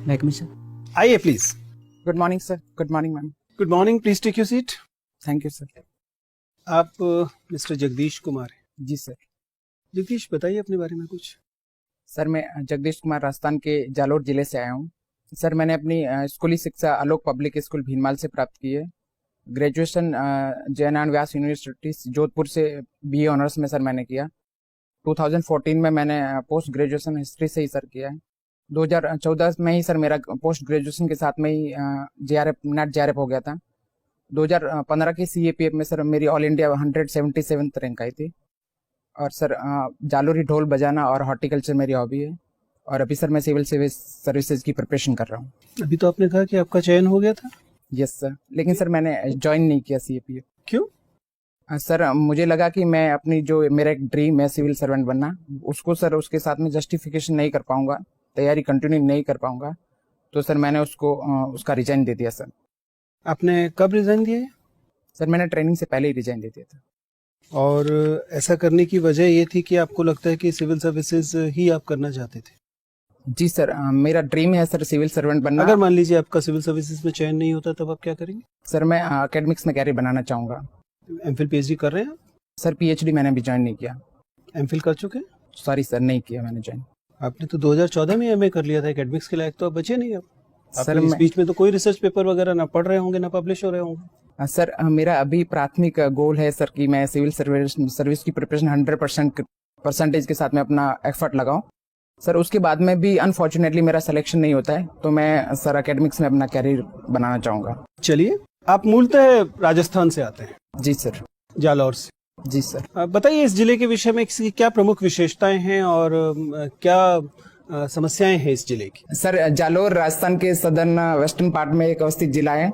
Like sir. आइए please. Good morning, sir. Good morning, ma'am. Good morning, please take your seat. Thank you, sir. आप mister Jagdish Kumar हैं। जी sir. Jagdish, बताइए अपने बारे में कुछ। सर मैं जगदीश कुमार राजस्थान के जालोर जिले से आया हूँ। सर मैंने अपनी स्कूली शिक्षा आलोक पब्लिक स्कूल भीनमाल से प्राप्त की है। ग्रेजुएशन जयनारायण व्यास यूनिवर्सिटी जोधपुर से बीए ऑनर्स में सर मैंने किया। 2014 में मैंने पोस्ट ग्रेजुएशन हिस्ट्री से ही सर किया है। 2014 में ही सर मेरा पोस्ट ग्रेजुएशन के साथ में ही नेट जेआरएफ हो गया था। 2015 की सीएपीएफ में सर मेरी ऑल इंडिया 177th रैंक आई थी। और सर जालोरी ढोल बजाना और हॉर्टिकल्चर मेरी हॉबी है। और अभी सर मैं सिविल सर्विसेज की प्रिपरेशन कर रहा हूँ। अभी तो आपने कहा कि आपका चयन हो गया था। यस सर, लेकिन सर मैंने ज्वाइन नहीं किया सीएपीएफ। क्यों? सर मुझे लगा कि मैं अपनी जो मेरा एक ड्रीम है सिविल सर्वेंट बनना, उसको सर उसके साथ में जस्टिफिकेशन नहीं कर पाऊंगा, तैयारी कंटिन्यू नहीं कर पाऊंगा, तो सर मैंने उसका रिजाइन दे दिया। सर आपने कब रिजाइन दिया है? सर मैंने ट्रेनिंग से पहले ही रिजाइन दे दिया था। और ऐसा करने की वजह ये थी कि आपको लगता है कि सिविल सर्विसेज ही आप करना चाहते थे? जी सर, मेरा ड्रीम है सर सिविल सर्वेंट बनना। अगर मान लीजिए आपका सिविल सर्विसेज में चयन नहीं होता, तब आप क्या करेंगे? सर मैं एकेडमिक्स में कैरियर बनाना चाहूंगा। एमफिल पीएचडी कर रहे हैं? सर पीएचडी मैंने भी ज्वाइन नहीं किया। एमफिल कर चुके हैं? सॉरी सर, नहीं किया मैंने ज्वाइन। आपने तो 2014 में एमए कर लिया था, एकेडमिक्स के लायक तो आप बचे नहीं। आप सर इस बीच में तो कोई रिसर्च पेपर वगैरह ना पढ़ रहे होंगे, ना पब्लिश हो रहे होंगे। सर मेरा अभी प्राथमिक गोल है सर कि मैं सिविल सर्विस की प्रिपरेशन 100% के साथ में अपना एफर्ट लगाऊं। सर उसके बाद में भी अनफॉर्चुनेटली मेरा सिलेक्शन नहीं होता है, तो मैं सर एकेडमिक्स में अपना कैरियर बनाना चाहूंगा। चलिए, आप मूलतः राजस्थान से आते हैं? जी सर। जालौर से? जी सर। बताइए इस जिले के विषय में इसकी क्या प्रमुख विशेषताएं हैं और क्या समस्याएं हैं इस जिले की? सर जालोर राजस्थान के सदर्न वेस्टर्न पार्ट में एक अवस्थित जिला है।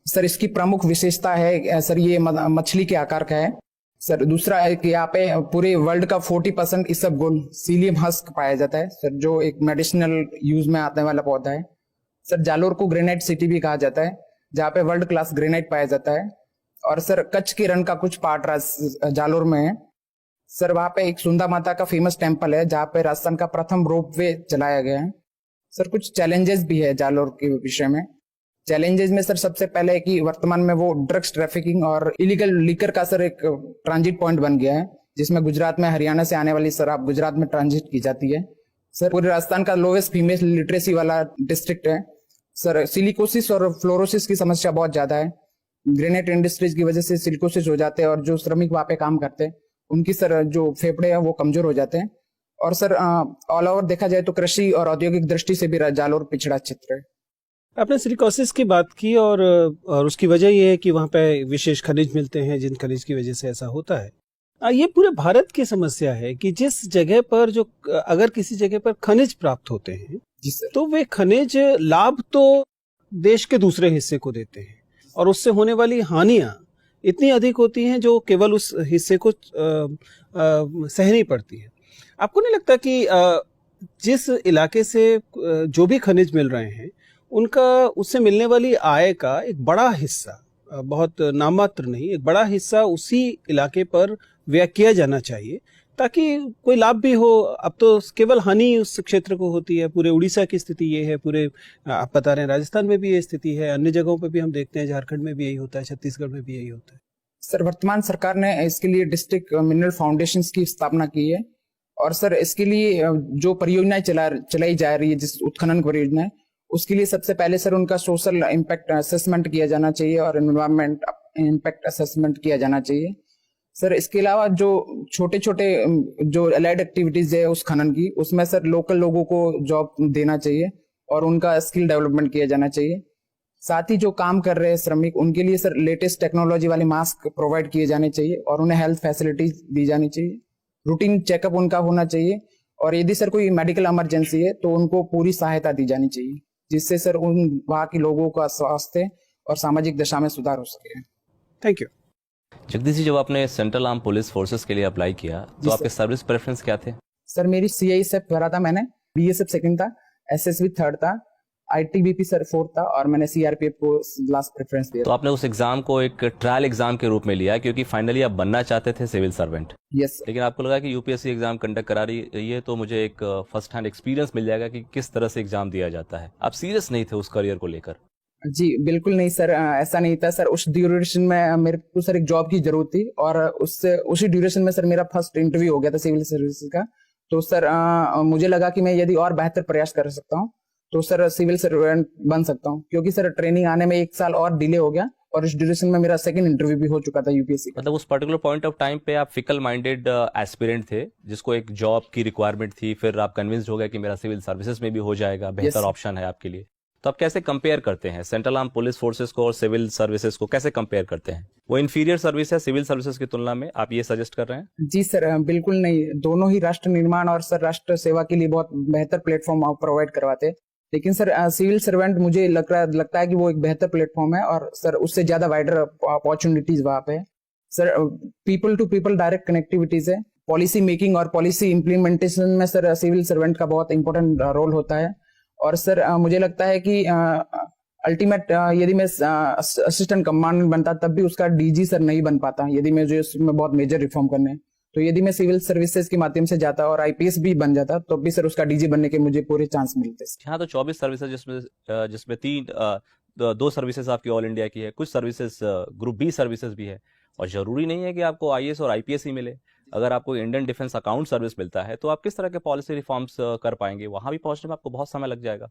सर इसकी प्रमुख विशेषता है सर ये मछली के आकार का है। सर दूसरा है कि यहाँ पे पूरे वर्ल्ड का 40% इसबगोल सीलियम हस्क पाया जाता है सर, जो एक मेडिसिनल यूज में आने वाला पौधा है। सर जालोर को ग्रेनाइट सिटी भी कहा जाता है, जहाँ पे वर्ल्ड क्लास ग्रेनाइट पाया जाता है। और सर कच्छ के रण का कुछ पार्ट जालोर में है। सर वहाँ पे एक सुंदा माता का फेमस टेम्पल है, जहाँ पे राजस्थान का प्रथम रोपवे चलाया गया है। सर कुछ चैलेंजेस भी है जालोर के विषय में। चैलेंजेस में सर सबसे पहले है कि वर्तमान में वो ड्रग्स ट्रैफिकिंग और इलीगल लिकर का सर एक ट्रांजिट पॉइंट बन गया है, जिसमें गुजरात में हरियाणा से आने वाली शराब गुजरात में ट्रांजिट की जाती है। सर पूरे राजस्थान का लोवेस्ट फीमेल लिटरेसी वाला डिस्ट्रिक्ट है। सर सिलिकोसिस और फ्लोरोसिस की समस्या बहुत ज्यादा है। ग्रेनाइट इंडस्ट्रीज की वजह से सिलिकोसिस हो जाते हैं, और जो श्रमिक वहाँ पे काम करते हैं उनकी सर जो फेफड़े हैं वो कमजोर हो जाते हैं। और सर ऑल ओवर देखा जाए तो कृषि और औद्योगिक दृष्टि से भी जालोर पिछड़ा क्षेत्र है। आपने सिलिकोसिस की बात की और उसकी वजह यह है कि वहाँ पे विशेष खनिज मिलते हैं, जिन खनिज की वजह से ऐसा होता है। ये पूरे भारत की समस्या है कि जिस जगह पर अगर किसी जगह पर खनिज प्राप्त होते हैं जी सर, तो वे खनिज लाभ तो देश के दूसरे हिस्से को देते हैं, और उससे होने वाली हानियां इतनी अधिक होती हैं जो केवल उस हिस्से को सहनी पड़ती है। आपको नहीं लगता कि जिस इलाके से जो भी खनिज मिल रहे हैं उनका उससे मिलने वाली आय का एक बड़ा हिस्सा, बहुत नाममात्र नहीं, एक बड़ा हिस्सा उसी इलाके पर व्यय किया जाना चाहिए ताकि कोई लाभ भी हो? अब तो केवल हानि उस क्षेत्र को होती है। पूरे उड़ीसा की स्थिति ये है, पूरे आप बता रहे हैं राजस्थान में भी ये स्थिति है, अन्य जगहों पर भी हम देखते हैं, झारखंड में भी यही होता है, छत्तीसगढ़ में भी यही होता है। सर वर्तमान सरकार ने इसके लिए डिस्ट्रिक्ट मिनरल फाउंडेशन की स्थापना की है, और सर इसके लिए जो परियोजनाएं चलाई जा रही है, जिस उत्खनन परियोजना है, उसके लिए सबसे पहले सर उनका सोशल इम्पैक्ट असेसमेंट किया जाना चाहिए और एनवायरमेंट इम्पैक्ट असेसमेंट किया जाना चाहिए। सर इसके अलावा जो छोटे छोटे जो एलाइड एक्टिविटीज है उस खनन की, उसमें सर लोकल लोगों को जॉब देना चाहिए और उनका स्किल डेवलपमेंट किया जाना चाहिए। साथ ही जो काम कर रहे हैं श्रमिक, उनके लिए सर लेटेस्ट टेक्नोलॉजी वाले मास्क प्रोवाइड किए जाने चाहिए और उन्हें हेल्थ फैसिलिटीज दी जानी चाहिए। रूटीन चेकअप उनका होना चाहिए, और यदि सर कोई मेडिकल इमरजेंसी है तो उनको पूरी सहायता दी जानी चाहिए, जिससे सर उन वहाँ के लोगों का स्वास्थ्य और सामाजिक दशा में सुधार हो सके। Thank you. जगदीश जी, जब आपने सेंट्रल आर्म पुलिस फोर्सेस के लिए अप्लाई किया तो आपके सर्विस प्रेफरेंस क्या थे? सर मेरी CISF भरा था मैंने, BSF सेकंड था, SSB थर्ड था, आईटीबीपी सर 4 था और मैंने सीआरपीएफ को लास्ट प्रेफरेंस दिया तो आपने उस एग्जाम को एक ट्रायल एग्जाम के रूप में लिया क्योंकि फाइनली आप बनना चाहते थे सिविल सर्वेंट, यस लेकिन आपको लगा कि यूपीएससी एग्जाम कंडक्ट करा रही है तो मुझे एक फर्स्ट हैंड एक्सपीरियंस मिल जाएगा कि किस तरह से एग्जाम दिया जाता है। आप सीरियस नहीं थे उस करियर को लेकर? जी बिल्कुल नहीं सर, ऐसा नहीं था सर। उस ड्यूरेशन में मेरे को सर एक जॉब की जरूरत थी और उससे उसी ड्यूरेशन में सर मेरा फर्स्ट इंटरव्यू हो गया था सिविल सर्विसेज का। तो सर मुझे लगा कि मैं यदि और बेहतर प्रयास कर सकता हूँ तो सर सिविल सर्वेंट बन सकता हूँ, क्योंकि सर ट्रेनिंग आने में 1 साल और डिले हो गया और इस ड्यूरेशन में मेरा सेकंड इंटरव्यू भी हो चुका था यूपीएससी का। मतलब उस पर्टिकुलर पॉइंट ऑफ टाइम पे आप फिकल माइंडेड एस्पिरेंट थे जिसको एक जॉब की रिक्वायरमेंट थी, फिर आप कन्विंस्ड हो गए कि मेरा सिविल सर्विसेज में भी हो जाएगा, बेहतर ऑप्शन है आपके लिए। तो आप कैसे कंपेयर करते हैं सेंट्रल आर्म पुलिस फोर्सेस को और सिविल सर्विसेज को, कैसे कंपेयर करते हैं? वो इंफीरियर सर्विस है सिविल सर्विसेज की तुलना में, आप ये सजेस्ट कर रहे हैं? जी सर बिल्कुल नहीं, दोनों ही राष्ट्र निर्माण और सर राष्ट्र सेवा के लिए बहुत बेहतर प्लेटफॉर्म प्रोवाइड करवाते हैं। लेकिन सर सिविल सर्वेंट मुझे लगता है कि वो एक बेहतर प्लेटफॉर्म है और सर उससे ज्यादा वाइडर अपॉर्चुनिटीज वहां पे है। Sir people to people direct connectivities है, पॉलिसी मेकिंग और पॉलिसी इंप्लीमेंटेशन में सर सिविल सर्वेंट का बहुत इंपॉर्टेंट रोल होता है। और सर मुझे लगता है कि अल्टीमेट यदि मैं असिस्टेंट कमांडेंट बनता तब भी उसका डीजी सर नहीं बन पाता, यदि मैं जो इसमें बहुत मेजर रिफॉर्म करने। तो यदि मैं सिविल सर्विसेज के माध्यम से जाता और आईपीएस भी बन जाता तो भी सर उसका डीजी बनने के मुझे पूरे चांस मिलते। हाँ, तो 24 सर्विसेज जिसमें 2 सर्विसेज आपकी ऑल इंडिया की है, कुछ सर्विसेज ग्रुप बी सर्विसेज भी है, और जरूरी नहीं है कि आपको आईएएस और आईपीएस ही मिले। अगर आपको इंडियन डिफेंस अकाउंट सर्विस मिलता है तो आप किस तरह के पॉलिसी रिफॉर्म्स कर पाएंगे? वहां भी पहुंचने में आपको बहुत समय लग जाएगा।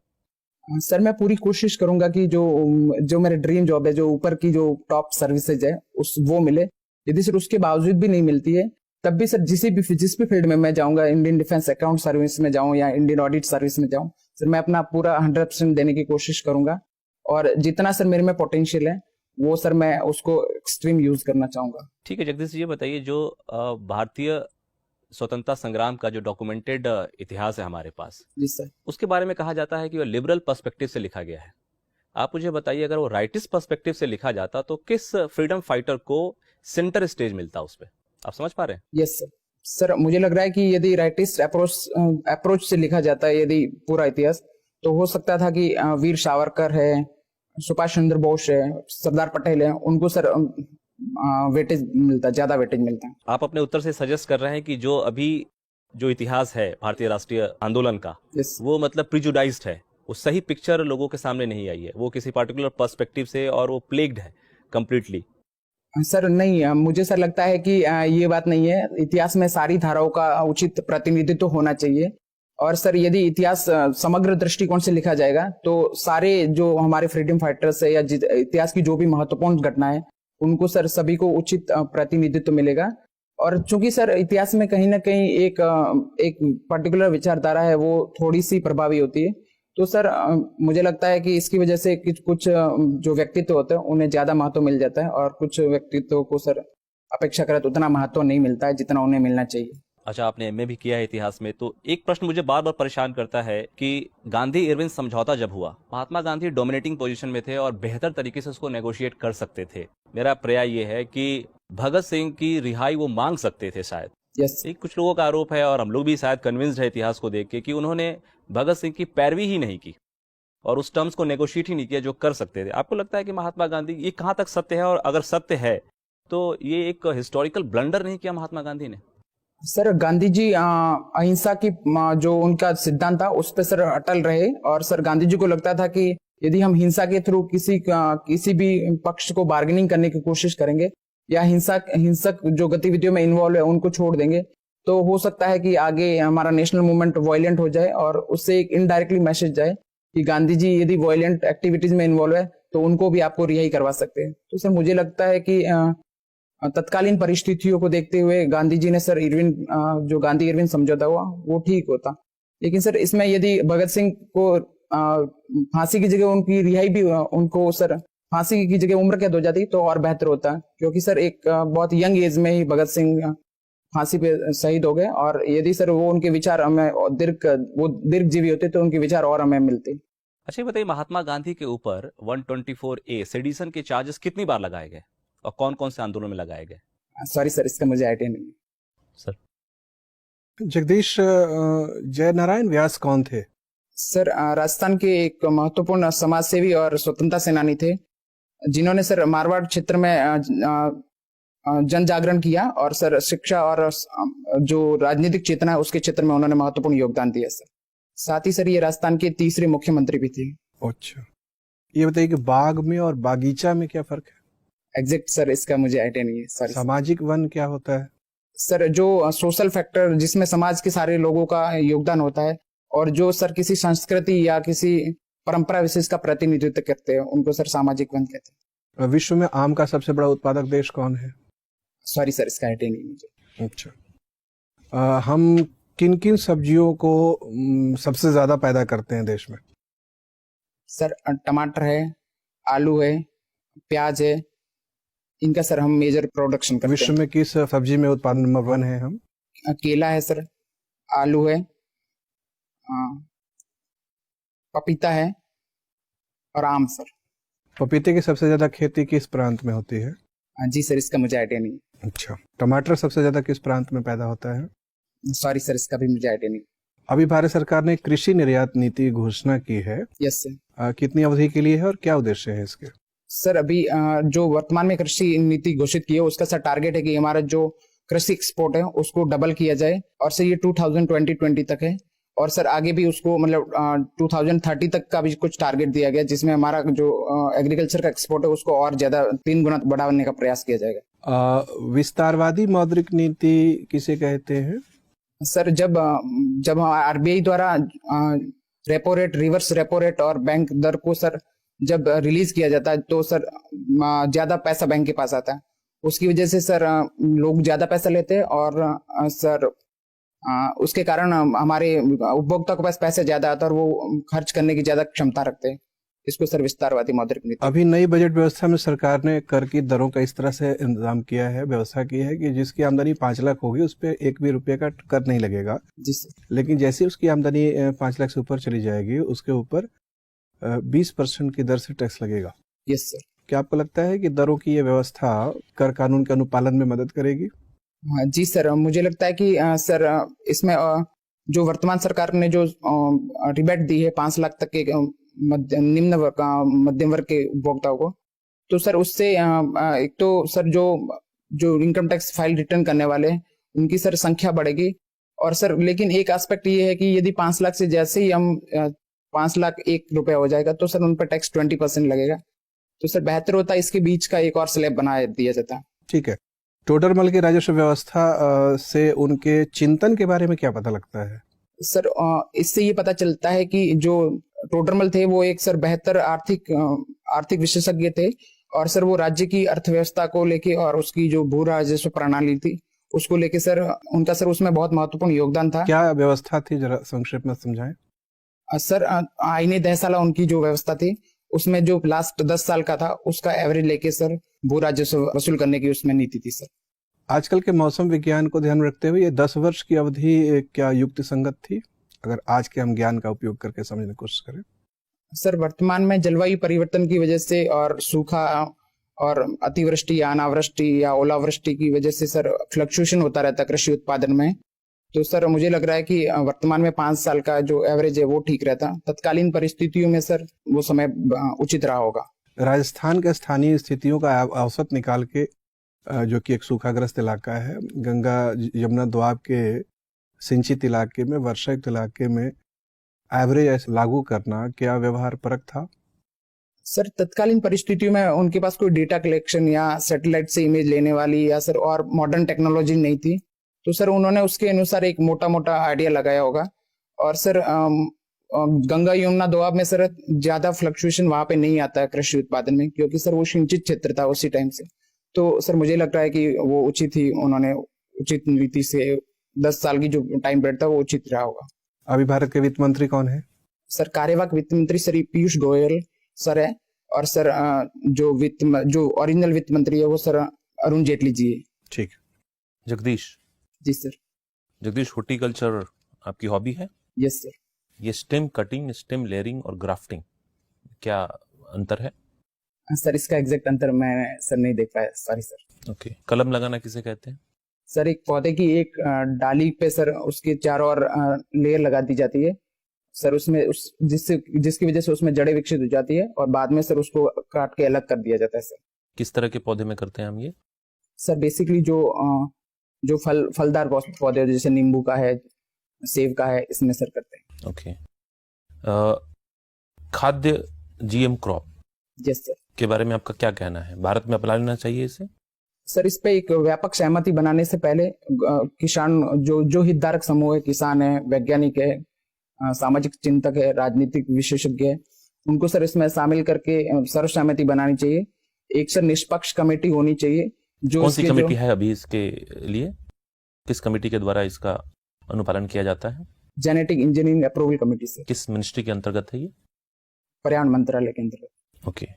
सर मैं पूरी कोशिश करूंगा कि जो मेरा ड्रीम जॉब है, जो ऊपर की जो टॉप सर्विसेज है वो मिले। यदि सर उसके बावजूद भी नहीं मिलती है तब भी सर जिस भी फील्ड में मैं जाऊंगा, इंडियन डिफेंस अकाउंट सर्विस में जाऊं या इंडियन ऑडिट सर्विस में जाऊं, सर मैं अपना पूरा 100% देने की कोशिश करूंगा। और जितना सर मेरे में पोटेंशियल है वो सर मैं उसको एक्सट्रीम यूज करना चाहूंगा। ठीक है जगदीश जी, ये बताइए जो भारतीय स्वतंत्रता संग्राम का जो डॉक्यूमेंटेड इतिहास है हमारे पास, जी सर, उसके बारे में कहा जाता है कि वो लिबरल पर्सपेक्टिव से लिखा गया है। आप मुझे बताइए अगर वो राइटिस्ट पर्सपेक्टिव से लिखा जाता तो किस फ्रीडम फाइटर को सेंटर स्टेज मिलता उस पर? आप समझ पा रहे हैं? Yes sir. सर मुझे लग रहा है कि यदि राइटिस्ट अप्रोच से लिखा जाता है यदि पूरा इतिहास, तो हो सकता था कि वीर सावरकर है, सुभाष चंद्र बोस है, सरदार पटेल है, उनको सर वेटेज मिलता, ज्यादा वेटेज मिलता है। आप अपने उत्तर से सजेस्ट कर रहे हैं कि जो अभी जो इतिहास है भारतीय राष्ट्रीय आंदोलन का, yes. वो मतलब प्रिजुडाइज्ड है, वो सही पिक्चर लोगों के सामने नहीं आई है, वो किसी पार्टिकुलर पर्सपेक्टिव से, और वो प्लेग्ड है कंप्लीटली। सर नहीं, मुझे सर लगता है कि ये बात नहीं है। इतिहास में सारी धाराओं का उचित प्रतिनिधित्व होना चाहिए। और सर यदि इतिहास समग्र दृष्टिकोण से लिखा जाएगा तो सारे जो हमारे फ्रीडम फाइटर्स है या इतिहास की जो भी महत्वपूर्ण घटनाएं, उनको सर सभी को उचित प्रतिनिधित्व मिलेगा। और चूंकि सर इतिहास में कहीं ना कहीं एक पर्टिकुलर विचारधारा है वो थोड़ी सी प्रभावी होती है, तो सर मुझे लगता है कि इसकी वजह से कुछ जो व्यक्तित्व होते हैं उन्हें ज्यादा महत्व मिल जाता है और कुछ व्यक्तित्व को सर अपेक्षाकृत उतना महत्व नहीं मिलता है जितना उन्हें मिलना चाहिए। अच्छा, आपने एमए भी किया है इतिहास में, तो एक प्रश्न मुझे बार बार परेशान करता है कि गांधी इरविन समझौता जब हुआ, महात्मा गांधी डोमिनेटिंग पोजीशन में थे और बेहतर तरीके से उसको नेगोशिएट कर सकते थे। मेरा प्रयास ये है कि भगत सिंह की रिहाई वो मांग सकते थे शायद। यस, कुछ लोगों का आरोप है और हम लोग भी शायद कन्विंस्ड है इतिहास को देख के कि उन्होंने भगत सिंह की पैरवी ही नहीं की और उस टर्म्स को नेगोशिएट ही नहीं किया जो कर सकते थे। आपको लगता है कि महात्मा गांधी, ये कहां तक सत्य है, और अगर सत्य है तो ये एक हिस्टोरिकल ब्लंडर नहीं किया महात्मा गांधी ने? सर गांधी जी अहिंसा की जो उनका सिद्धांत था उस पर सर अटल रहे। और सर गांधी जी को लगता था कि यदि हम हिंसा के थ्रू किसी भी पक्ष को बार्गेनिंग करने की कोशिश करेंगे या हिंसक जो गतिविधियों में इन्वॉल्व है उनको छोड़ देंगे, तो हो सकता है कि आगे हमारा नेशनल मूवमेंट वायलेंट हो जाए और उससे एक इनडायरेक्टली मैसेज जाए कि गांधी जी यदि वायलेंट एक्टिविटीज में इन्वॉल्व है तो उनको भी आपको रिहाई करवा सकते हैं। तो सर मुझे लगता है कि तत्कालीन परिस्थितियों को देखते हुए गांधी जी ने सर जो गांधी इरविन समझौता हुआ वो ठीक होता। लेकिन सर इसमें यदि भगत सिंह को फांसी की जगह उनकी रिहाई भी, उनको सर फांसी की जगह उम्र कैद हो जाती तो और बेहतर होता, क्योंकि सर एक बहुत यंग एज में ही भगत सिंह फांसी पे शहीद हो गए। और यदि सर वो उनके विचार हमें दीर्घ जीवी होते तो उनके विचार और हमें मिलते। अच्छा, बताइए महात्मा गांधी के ऊपर 124A सेडिशन के चार्जेस कितनी बार लगाए गए और कौन कौन से आंदोलन में लगाए गए? सॉरी सर, इसका मुझे आइडिया नहीं। सर जगदीश, जयनारायण व्यास कौन थे? सर राजस्थान के एक महत्वपूर्ण समाज सेवी और स्वतंत्रता सेनानी थे, जिन्होंने सर मारवाड़ क्षेत्र में जन जागरण किया और सर शिक्षा और जो राजनीतिक चेतना है उसके क्षेत्र में उन्होंने महत्वपूर्ण योगदान दिया सर। साथ ही सर ये राजस्थान के तीसरे मुख्यमंत्री भी थे। अच्छा, ये बताइए कि बाग में और बागीचा में क्या फर्क है? एग्जैक्ट सर इसका मुझे आइडिया नहीं है सर। सामाजिक वन क्या होता है? सर जो सोशल फैक्टर जिसमें समाज के सारे लोगों का योगदान होता है और जो सर किसी संस्कृति या किसी परंपरा विशेष का प्रतिनिधित्व करते हैं उनको सर सामाजिक वन कहते हैं। विश्व में आम का सबसे बड़ा उत्पादक देश कौन है? सॉरी सर इसका आइडिया नहीं मुझे। अच्छा, हम किन किन सब्जियों को सबसे ज्यादा पैदा करते हैं देश में? सर टमाटर है, आलू है, प्याज है, इनका सर हम मेजर प्रोडक्शन करते विश्व में किस सब्जी में उत्पादन नंबर 1 है हम? हैं। केला है सर, आलू है, पपीता है और आम सर। पपीते की सबसे ज्यादा खेती किस प्रांत में होती है? जी सर इसका मुझे आइडिया नहीं। अच्छा, टमाटर सबसे ज्यादा किस प्रांत में पैदा होता है? सॉरी सर इसका भी मुझे आइडिया नहीं। अभी भारत सरकार ने कृषि निर्यात नीति घोषणा की है। Yes sir. कितनी अवधि के लिए है और क्या उद्देश्य है इसके? सर अभी जो वर्तमान में कृषि नीति घोषित की है उसका सर टारगेट है कि हमारा जो कृषि एक्सपोर्ट है उसको डबल किया जाए और सर ये 2020 तक है और सर आगे भी उसको मतलब 2030 तक का भी कुछ टारगेट दिया गया जिसमें हमारा जो एग्रीकल्चर का एक्सपोर्ट है उसको और ज्यादा 3 गुना बढ़ाने का प्रयास किया जाएगा। विस्तारवादी मौद्रिक नीति किसे कहते हैं? सर जब आरबीआई द्वारा repo rate, reverse repo rate और बैंक दर को सर जब रिलीज किया जाता है तो सर ज्यादा पैसा बैंक के पास आता है, उसकी वजह से सर लोग ज्यादा पैसा लेते हैं और सर उसके कारण हमारे उपभोक्ता के पास पैसे ज्यादा आता है और वो खर्च करने की ज्यादा क्षमता रखते हैं। इसको सर विस्तारवादी मौद्रिक नीति। अभी नई बजट व्यवस्था में सरकार ने कर की दरों का इस तरह से इंतजाम किया है, व्यवस्था की है कि जिसकी आमदनी 5 लाख होगी उस पर 1 भी रुपये का कर नहीं लगेगा। जी सर। लेकिन जैसे उसकी आमदनी 5 लाख से ऊपर चली जाएगी उसके ऊपर 20% की दर से टैक्स लगेगा। Yes sir. क्या आपको लगता है कि दरों की ये व्यवस्था कर कानून के अनुपालन में मदद करेगी? हाँ जी सर, मुझे लगता है कि सर इसमें जो वर्तमान सरकार ने जो रिबेट दी है 5 लाख तक के निम्न वर्ग मध्यम वर्ग के उपभोक्ताओं को, तो सर उससे एक तो सर जो इनकम टैक्स फाइल रिटर्न करने वाले हैं उनकी सर संख्या बढ़ेगी और सर लेकिन एक एस्पेक्ट ये है कि यदि 5 लाख से जैसे ही हम 5 लाख 1 रुपया हो जाएगा तो सर उन पर टैक्स 20% लगेगा, तो सर बेहतर होता है इसके बीच का एक और स्लैब बना दिया जाता है। ठीक है, टोडरमल की राजस्व व्यवस्था से उनके चिंतन के बारे में क्या पता लगता है? सर इससे ये पता चलता है कि जो टोडरमल थे वो एक सर बेहतर आर्थिक विशेषज्ञ थे और सर वो राज्य की अर्थव्यवस्था को लेके और उसकी जो भू राजस्व प्रणाली थी उसको लेके सर उनका सर उसमें बहुत महत्वपूर्ण योगदान था। क्या व्यवस्था थी, जरा संक्षेप में समझाएं। सर आईने 10 साल उनकी जो व्यवस्था थी उसमें जो लास्ट 10 साल का था उसका एवरेज लेके सर भू राजस्व वसूल करने की उसमें नीति थी सर। आजकल के मौसम विज्ञान को ध्यान रखते हुए ये 10 वर्ष की अवधि क्या युक्ति संगत थी, अगर आज के हम ज्ञान का उपयोग करके समझने की कोशिश करें? सर वर्तमान में जलवायु परिवर्तन की वजह से और सूखा और अतिवृष्टि या अनावृष्टि या ओलावृष्टि की वजह से सर फ्लक्चुएशन होता रहता है कृषि उत्पादन में, तो सर मुझे लग रहा है कि वर्तमान में 5 साल का जो एवरेज है वो ठीक रहता। तत्कालीन परिस्थितियों में सर वो समय उचित रहा होगा। राजस्थान के स्थानीय स्थितियों का औसत निकाल के, जो कि एक सूखाग्रस्त इलाका है, गंगा यमुना दोआब के सिंचित इलाके में, वर्षायुक्त इलाके में एवरेज लागू करना क्या व्यवहार परक था? सर तत्कालीन परिस्थितियों में उनके पास कोई डेटा कलेक्शन या सैटेलाइट से इमेज लेने वाली या सर और मॉडर्न टेक्नोलॉजी नहीं थी, तो सर उन्होंने उसके अनुसार एक मोटा मोटा आइडिया लगाया होगा और सर गंगा यमुना दोआब में सर ज्यादा फ्लक्चुएशन वहां पे नहीं आता है कृषि उत्पादन में, क्योंकि सर वो सिंचित क्षेत्र था उसी टाइम से, तो सर मुझे लग रहा है कि वो उचित ही उन्होंने उचित नीति से 10 साल की जो टाइम पीरियड था वो उचित रहा होगा। अभी भारत के वित्त मंत्री कौन है? सर कार्यवाहक वित्त मंत्री श्री पीयूष गोयल सर है और सर जो ओरिजिनल वित्त मंत्री है वो सर अरुण जेटली जी है। ठीक। जगदीश जी सर। जगदीश, हॉर्टिकल्चर आपकी हॉबी है? Yes sir. ये स्टेम कटिंग, स्टेम लेयरिंग और ग्राफ्टिंग, क्या अंतर है? सर इसका एग्जैक्ट अंतर मैं सर नहीं देख पाया, सॉरी सर। ओके। कलम लगाना किसे कहते हैं? सर एक पौधे की एक डाली पे सर उसके चारों ओर लेयर लगा दी जाती है सर उसमें जिसकी वजह से उसमें जड़ें विकसित हो जाती है और बाद में सर उसको काट के अलग कर दिया जाता है सर। किस तरह के पौधे में करते हैं हम ये? सर बेसिकली जो फलदार पौधे जैसे नींबू का है, सेब का है, इसमें सर करते हैं। ओके। खाद्य जीएम क्रॉप यस सर। के बारे में आपका क्या कहना है? भारत में अपना लेना चाहिए इसे? सर इस पे एक व्यापक सहमति बनाने से पहले किसान जो हितधारक समूह है, किसान है, वैज्ञानिक है, सामाजिक चिंतक है, राजनीतिक विशेषज्ञ है, उनको सर इसमें शामिल करके सर्वसहमति बनानी चाहिए। एक सर निष्पक्ष कमेटी होनी चाहिए जो कौन सी कमेटी है अभी इसके लिए? किस कमेटी के द्वारा इसका अनुपालन किया जाता है? जेनेटिक इंजीनियरिंग अप्रूवल कमेटी से। किस मिनिस्ट्री के अंतर्गत है ये? पर्यावरण मंत्रालय के अंतर्गत। ओके।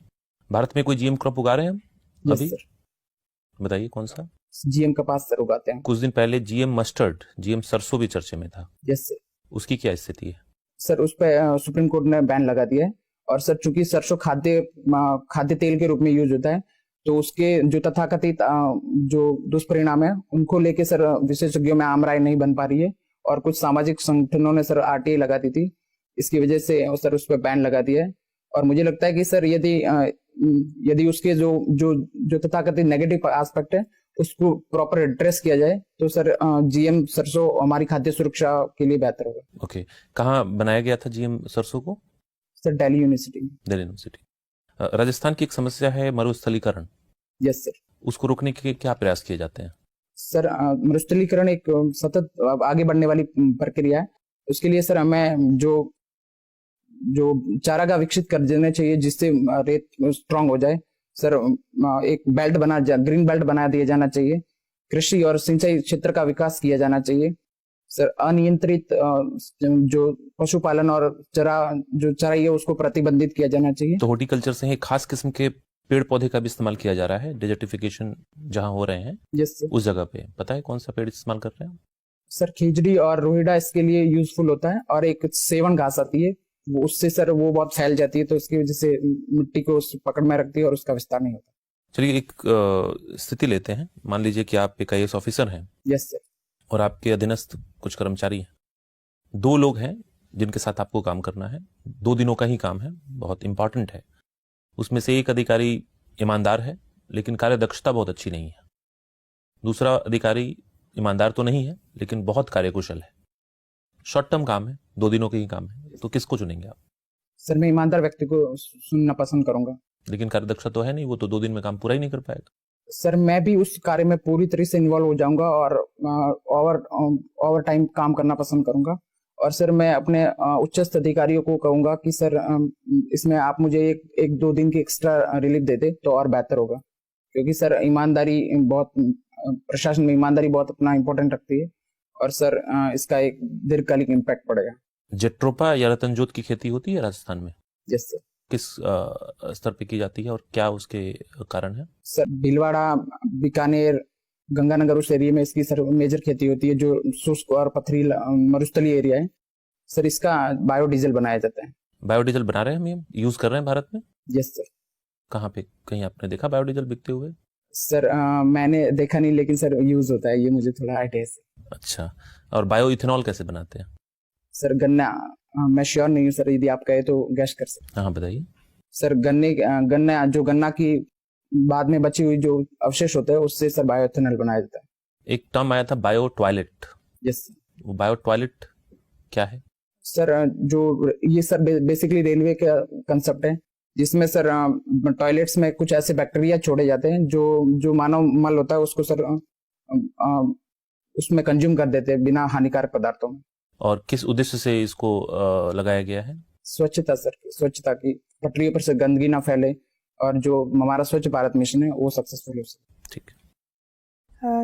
भारत में कोई जीएम क्रॉप उगा रहे हैं हम यस अभी? सर। बताइए कौन सा? जीएम कपास सर उगाते हैं। कुछ दिन पहले जीएम मस्टर्ड, जीएम सरसों भी चर्चे में था। Yes sir. उसकी क्या स्थिति है? सर उस पर सुप्रीम कोर्ट ने बैन लगा दिया है और सर चूंकि सरसों खाद्य तेल के रूप में यूज होता है तो उसके जो तथाकथित जो दुष्परिणाम है उनको लेके सर विशेषज्ञों में आम राय नहीं बन पा रही है और कुछ सामाजिक संगठनों ने सर आरटीआई लगा दी थी। इसकी वजह से सर उस पर बैन लगा दिया है और मुझे लगता है कि सर यदि उसके जो तथाकथित नेगेटिव एस्पेक्ट है उसको प्रॉपर एड्रेस किया जाए तो सर जीएम सरसों हमारी खाद्य सुरक्षा के लिए बेहतर होगा। ओके। कहाँ बनाया गया था जीएम सरसों को? सर दिल्ली यूनिवर्सिटी में। दिल्ली यूनिवर्सिटी। राजस्थान की एक समस्या है मरुस्थलीकरण। Yes sir. उसको रोकने के क्या प्रयास किए जाते हैं? सर मरुस्थलीकरण एक सतत आगे बढ़ने वाली प्रक्रिया है। उसके लिए सर हमें जो चारागाह विकसित कर देना चाहिए जिससे रेत स्ट्रांग हो जाए। सर एक ग्रीन बेल्ट बना दिया जाना चाहिए। कृषि और सिंचाई क्षेत्र का विकास किया जाना चाहिए। सर अनियंत्रित जो पशुपालन और चराई है उसको प्रतिबंधित किया जाना चाहिए। तो हॉर्टिकल्चर से ही खास किस्म के पेड़ पौधे का भी इस्तेमाल किया जा रहा है डेजर्टिफिकेशन जहां हो रहे हैं। Yes sir. उस जगह पे पता है कौन सा पेड़ इस्तेमाल कर रहे हैं? सर खिजड़ी और रोहिड़ा इसके लिए यूजफुल होता है और एक सेवन घास आती है वो उससे सर वो बहुत फैल जाती है तो इसकी वजह से मिट्टी को पकड़ में रखती है और उसका विस्तार नहीं होता। चलिए एक स्थिति लेते हैं। मान लीजिए कि आप एक आईएएस ऑफिसर हैं। Yes sir. और आपके अधीनस्थ कुछ कर्मचारी हैं। 2 लोग हैं जिनके साथ आपको काम करना है। 2 दिनों का ही काम है, बहुत इंपॉर्टेंट है। उसमें से एक अधिकारी ईमानदार है लेकिन कार्य दक्षता बहुत अच्छी नहीं है। दूसरा अधिकारी ईमानदार तो नहीं है लेकिन बहुत कार्यकुशल है। शॉर्ट टर्म काम है, 2 दिनों के ही काम है, तो किसको चुनेंगे आप? सर मैं ईमानदार व्यक्ति को सुनना पसंद करूंगा। लेकिन कार्य दक्षता तो है नहीं, वो तो 2 दिन में काम पूरा ही नहीं कर पाएगा। सर मैं भी उस कार्य में पूरी तरह से इन्वॉल्व हो जाऊंगा और ओवर टाइम काम करना पसंद करूंगा। और सर मैं अपने उच्चस्थ अधिकारियों को कहूंगा कि सर इसमें आप मुझे एक 2 दिन की एक्स्ट्रा रिलीफ दे दे तो और बेहतर होगा क्योंकि सर प्रशासन में ईमानदारी बहुत अपना इम्पोर्टेंट रखती है और सर इसका एक दीर्घकालिक इम्पैक्ट पड़ेगा। जेट्रोपा या रतनजोत की खेती होती है राजस्थान में? Yes sir. किस स्तर पे की जाती है और क्या उसके कारण है? सर भीलवाड़ा, बीकानेर, गंगानगर उस एरिया में इसकी सर मेजर खेती होती है जो शुष्क और पथरीला मरुस्थलीय एरिया है। सर इसका बायोडीजल बनाया जाता है। बायोडीजल बना रहे हैं हम, ये यूज कर रहे हैं भारत में? Yes sir. कहाँ पे, कहीं आपने देखा बायोडीजल बिकते हुए? सर मैंने देखा नहीं लेकिन सर यूज होता है, ये मुझे थोड़ा आइडिया है। अच्छा। और बायो इथेनॉल कैसे बनाते हैं? सर गन्ना, मैं श्योर नहीं हूँ सर, यदि आप कहे तो गैस कर सकते। हाँ बताइए। सर गन्ना की बाद में बची हुई जो अवशेष होते हैं उससे सर बायो इथेनॉल बनाया जाता है। एक टर्म आया था बायो टॉयलेट। यस। वो बायो टॉयलेट क्या है? सर ये सर बेसिकली रेलवे का कंसेप्ट है जिसमें सर टॉयलेट्स में कुछ ऐसे बैक्टीरिया छोड़े जाते हैं जो मानव मल होता है उसको सर उसमें कंज्यूम कर देते हैं बिना हानिकारक पदार्थों में। और किस उद्देश्य से इसको लगाया गया है? स्वच्छता सर, स्वच्छता की पटरियों पर से गंदगी ना फैले और जो हमारा स्वच्छ भारत मिशन है वो सक्सेसफुल हो सके। ठीक।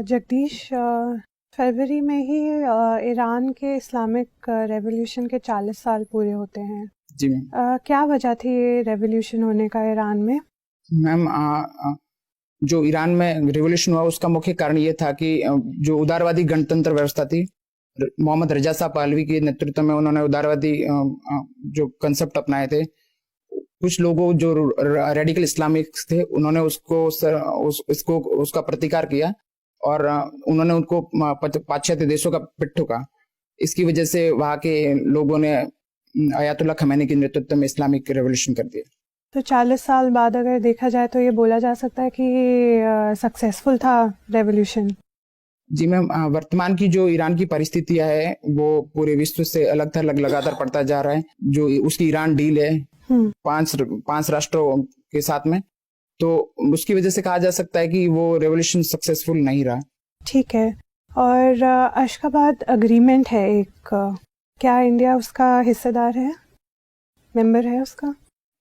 जगदीश, फरवरी में ही ईरान के इस्लामिक रेवोल्यूशन के 40 साल पूरे होते हैं। जी मैम। क्या वजह थी ये रेवोल्यूशन होने का ईरान में? मैम जो ईरान में रेवोल्यूशन हुआ उसका मुख्य कारण ये था कि जो उदारवादी गणतंत्र व्यवस्था थी, मोहम्मद रजा शाह पहलवी के नेतृत्व में उन्होंने उदारवादी जो कंसेप्ट अपनाए थे। कुछ लोगों जो रेडिकल इस्लामिक्स थे उन्होंने उसका प्रतिकार किया और उन्होंने उनको पाश्चात्य देशों का पिट ठोका। इसकी वजह से वहाँ के लोगों ने अयातुल्ला खमैनी के नेतृत्व में इस्लामिक रेवोल्यूशन कर दिया। तो 40 साल बाद अगर देखा जाए तो ये बोला जा सकता है कि सक्सेसफुल था रेवोल्यूशन। जी मैम, वर्तमान की जो ईरान की परिस्थितियां है वो पूरे विश्व से अलग थलग लगातार पड़ता जा रहा है। जो उसकी ईरान डील है 5 राष्ट्रों के साथ में, तो उसकी वजह से कहा जा सकता है कि वो रेवोल्यूशन सक्सेसफुल नहीं रहा। ठीक है। और अशगाबाद अग्रीमेंट है एक, क्या इंडिया उसका हिस्सेदार है, मेंबर है उसका?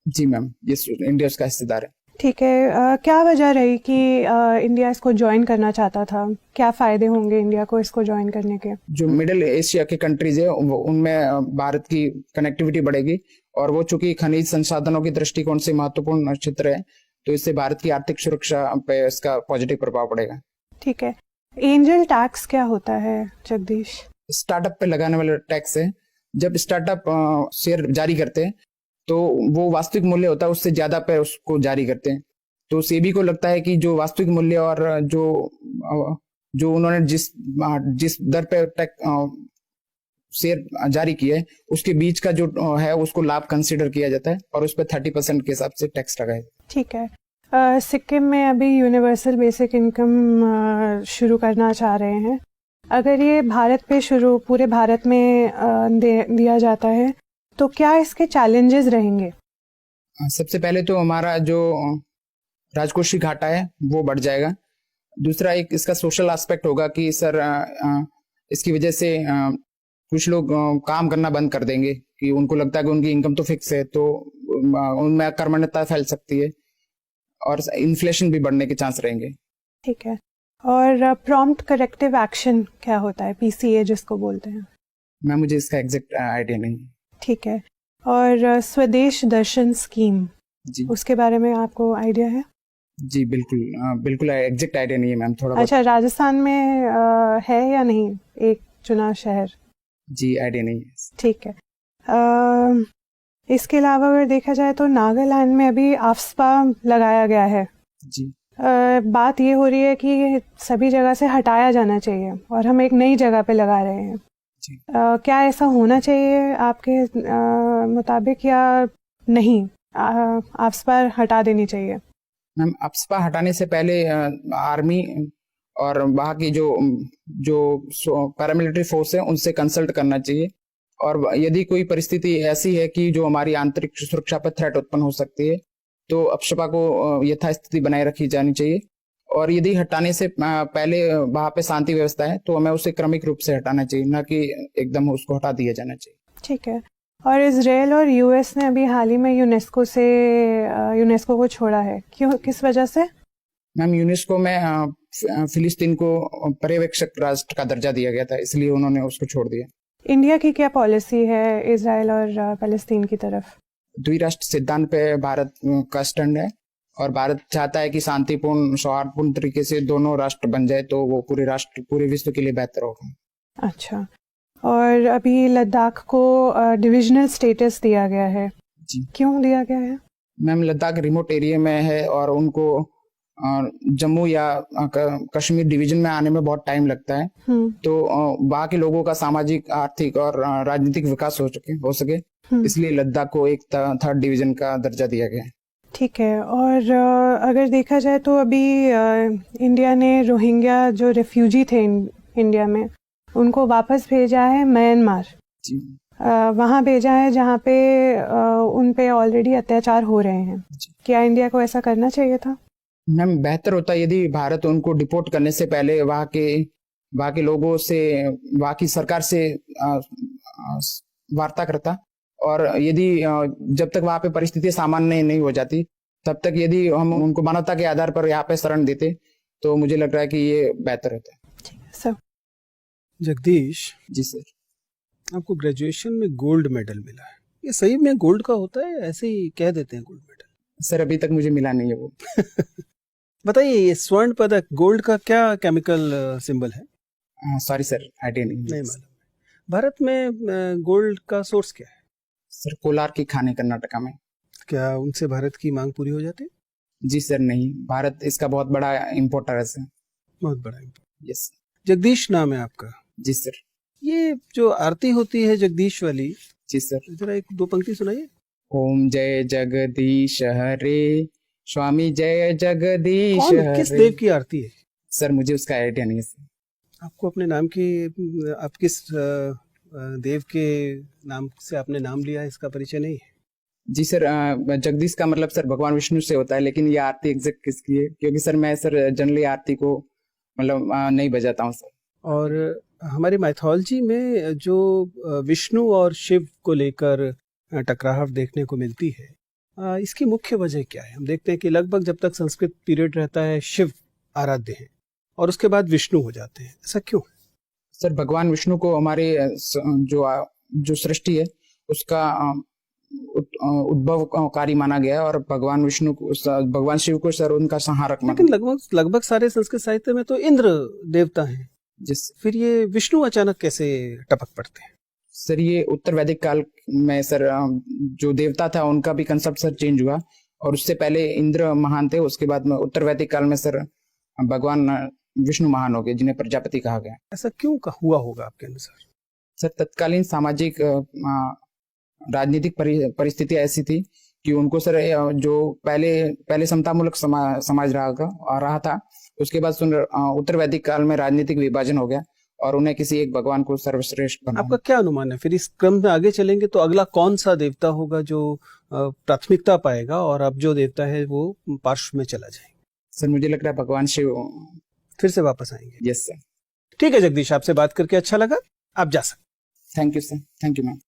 जी मैम, ये इंडिया उसका हिस्सेदार है। ठीक है। क्या वजह रही कि इंडिया इसको ज्वाइन करना चाहता था? क्या फायदे होंगे इंडिया को इसको ज्वाइन करने के? जो मिडिल एशिया के कंट्रीज है उनमें भारत की कनेक्टिविटी बढ़ेगी, और वो चूंकि खनिज संसाधनों की दृष्टिकोण से महत्वपूर्ण क्षेत्र है, तो इससे भारत की आर्थिक सुरक्षा पे इसका पॉजिटिव प्रभाव पड़ेगा। ठीक है। एंजल टैक्स क्या होता है जगदीश? स्टार्टअप पे लगाने वाला टैक्स है। जब स्टार्टअप शेयर जारी करते हैं तो वो वास्तविक मूल्य होता है उससे ज्यादा पे उसको जारी करते हैं। तो सेबी को लगता है कि जो वास्तविक मूल्य और जो उन्होंने जिस दर पे शेयर जारी किए है उसके बीच का जो है उसको लाभ कंसीडर किया जाता है, और उस पर 30% के हिसाब से टैक्स लगाया। ठीक है। सिक्किम में अभी यूनिवर्सल बेसिक इनकम शुरू करना चाह रहे हैं। अगर ये भारत पे पूरे भारत में दिया जाता है तो क्या इसके चैलेंजेस रहेंगे? सबसे पहले तो हमारा जो राजकोषीय घाटा है वो बढ़ जाएगा। दूसरा एक इसका सोशल एस्पेक्ट होगा कि सर इसकी वजह से कुछ लोग काम करना बंद कर देंगे कि उनको लगता है कि उनकी इनकम तो फिक्स है, तो उनमें अकर्मण्यता फैल सकती है और इन्फ्लेशन भी बढ़ने के चांस रहेंगे। ठीक है। और प्रॉम्प्ट करेक्टिव एक्शन क्या होता है, पीसीए जिसको बोलते हैं? मैं मुझे इसका एग्जैक्ट आइडिया नहीं है। ठीक है। और स्वदेश दर्शन स्कीम, जी उसके बारे में आपको आइडिया है? जी बिल्कुल एग्जैक्ट आइडिया नहीं है मैम, थोड़ा बहुत। अच्छा, राजस्थान में है या नहीं एक चुना शहर? जी आइडिया नहीं है। ठीक है। इसके अलावा अगर देखा जाए तो नागालैंड में अभी आफ्सपा लगाया गया है। जी बात ये हो रही है कि सभी जगह से हटाया जाना चाहिए और हम एक नई जगह पे लगा रहे हैं। क्या ऐसा होना चाहिए आपके मुताबिक या नहीं? आफ्सपा हटा देनी चाहिए? मैम, आफ्सपा हटाने से पहले आर्मी और वहाँ की जो पैरामिलिट्री फोर्स है उनसे कंसल्ट करना चाहिए, और यदि कोई परिस्थिति ऐसी है कि जो हमारी आंतरिक सुरक्षा पर थ्रेट उत्पन्न हो सकती है तो आफ्सपा को यथास्थिति बनाए रखी जानी चाहिए। और यदि हटाने से पहले वहाँ पे शांति व्यवस्था है तो हमें उसे क्रमिक रूप से हटाना चाहिए, न कि एकदम उसको हटा दिया जाना चाहिए। ठीक है। और इजराइल और यूएस ने अभी हाल ही में यूनेस्को को छोड़ा है, क्यों, किस वजह से? मैम, यूनेस्को में फिलिस्तीन को पर्यवेक्षक राष्ट्र का दर्जा दिया गया था, इसलिए उन्होंने उसको छोड़ दिया। इंडिया की क्या पॉलिसी है इजराइल और पैलेस्तीन की तरफ? द्विराष्ट्र सिद्धांत पे भारत का स्टैंड है, और भारत चाहता है कि शांतिपूर्ण सौहार्दपूर्ण तरीके से दोनों राष्ट्र बन जाए तो वो पूरे विश्व के लिए बेहतर होगा। अच्छा। और अभी लद्दाख को डिविजनल स्टेटस दिया गया है। जी। क्यों दिया गया है? मैम, लद्दाख रिमोट एरिया में है और उनको जम्मू या कश्मीर डिवीजन में आने में बहुत टाइम लगता है, तो वहाँ के लोगों का सामाजिक, आर्थिक और राजनीतिक विकास हो सके इसलिए लद्दाख को एक 3rd डिवीजन का दर्जा दिया गया है। ठीक है। और अगर देखा जाए तो अभी इंडिया ने रोहिंग्या जो रेफ्यूजी थे इंडिया में उनको वापस भेजा है म्यांमार। जी। वहाँ भेजा है जहाँ पे उन पे ऑलरेडी अत्याचार हो रहे हैं। क्या इंडिया को ऐसा करना चाहिए था? मैम, बेहतर होता यदि भारत उनको डिपोर्ट करने से पहले वहाँ के लोगों से, वहाँ की सरकार से वार्ता करता, और यदि जब तक वहाँ पे परिस्थिति सामान्य नहीं हो जाती तब तक यदि हम उनको मानवता के आधार पर यहाँ पे शरण देते तो मुझे लग रहा है कि ये बेहतर होता है। ठीक है सर। जगदीश जी सर, आपको ग्रेजुएशन में गोल्ड मेडल मिला है, ये सही में गोल्ड का होता है, ऐसे ही कह देते हैं गोल्ड मेडल? सर अभी तक मुझे मिला नहीं है वो। बताइए, ये स्वर्ण पदक गोल्ड का क्या केमिकल सिंबल है? सॉरी सर, आइडिया नहीं मालूम। भारत में गोल्ड का सोर्स क्या है? सर, कोलार की खाने कर्नाटका में। क्या उनसे भारत की मांग पूरी हो जाती है? जी सर, नहीं, भारत इसका बहुत बड़ा इम्पोर्टर है सर। बहुत बड़ा इम्पोर्टर। यस। जगदीश नाम है आपका? जी सर। ये जो आरती होती है जगदीश वाली, जी सर। जरा एक दो पंक्ति सुनाइए। ओम जय जगदीश हरे, स्वामी जय जगदीश कौन किस हरे। देव की आरती है? सर मुझे उसका आइडिया नहीं है सर। आपको अपने नाम की, आप किस देव के नाम से आपने नाम लिया है, इसका परिचय नहीं है? जी सर, जगदीश का मतलब सर भगवान विष्णु से होता है, लेकिन ये आरती एग्जैक्ट किसकी है, क्योंकि सर मैं सर जनरली आरती को मतलब नहीं बजाता हूँ सर। और हमारी माइथोलॉजी में जो विष्णु और शिव को लेकर टकराव देखने को मिलती है, इसकी मुख्य वजह क्या है? हम देखते हैं कि लगभग जब तक संस्कृत पीरियड रहता है शिव आराध्य हैं और उसके बाद विष्णु हो जाते हैं, ऐसा क्यों? सर भगवान विष्णु को हमारे जो सृष्टि है उसका उद्भवकारी माना गया है, और भगवान विष्णु को, भगवान शिव को सर उनका संहारक माना। लेकिन लगभग सारे संस्कृत साहित्य में तो इंद्र देवता हैं, जिस फिर ये विष्णु अचानक कैसे टपक पड़ते हैं? सर ये उत्तर वैदिक काल में सर जो देवता था उनका भी कंसेप्ट सर चेंज हुआ, और उससे पहले इंद्र महान थे, उसके बाद में उत्तर वैदिक काल में सर भगवान विष्णु महान हो गए, जिन्हें प्रजापति कहा गया। ऐसा क्यों हुआ होगा आपके अनुसार? सर तत्कालीन सामाजिक राजनीतिक परिस्थिति ऐसी थी कि उनको सर जो पहले समतामूलक समाज रहा था, उसके बाद उत्तर वैदिक काल में राजनीतिक विभाजन हो गया और उन्हें किसी एक भगवान को सर्वश्रेष्ठ बना। आपका क्या अनुमान है? फिर इस क्रम में आगे चलेंगे तो अगला कौन सा देवता होगा जो प्राथमिकता पाएगा और अब जो देवता है वो पार्श्व में चला जाएगा? सर मुझे लग रहा है भगवान शिव फिर से वापस आएंगे। Yes sir. ठीक है जगदीश, आपसे बात करके अच्छा लगा, आप जा सकते। Thank you sir. Thank you ma'am.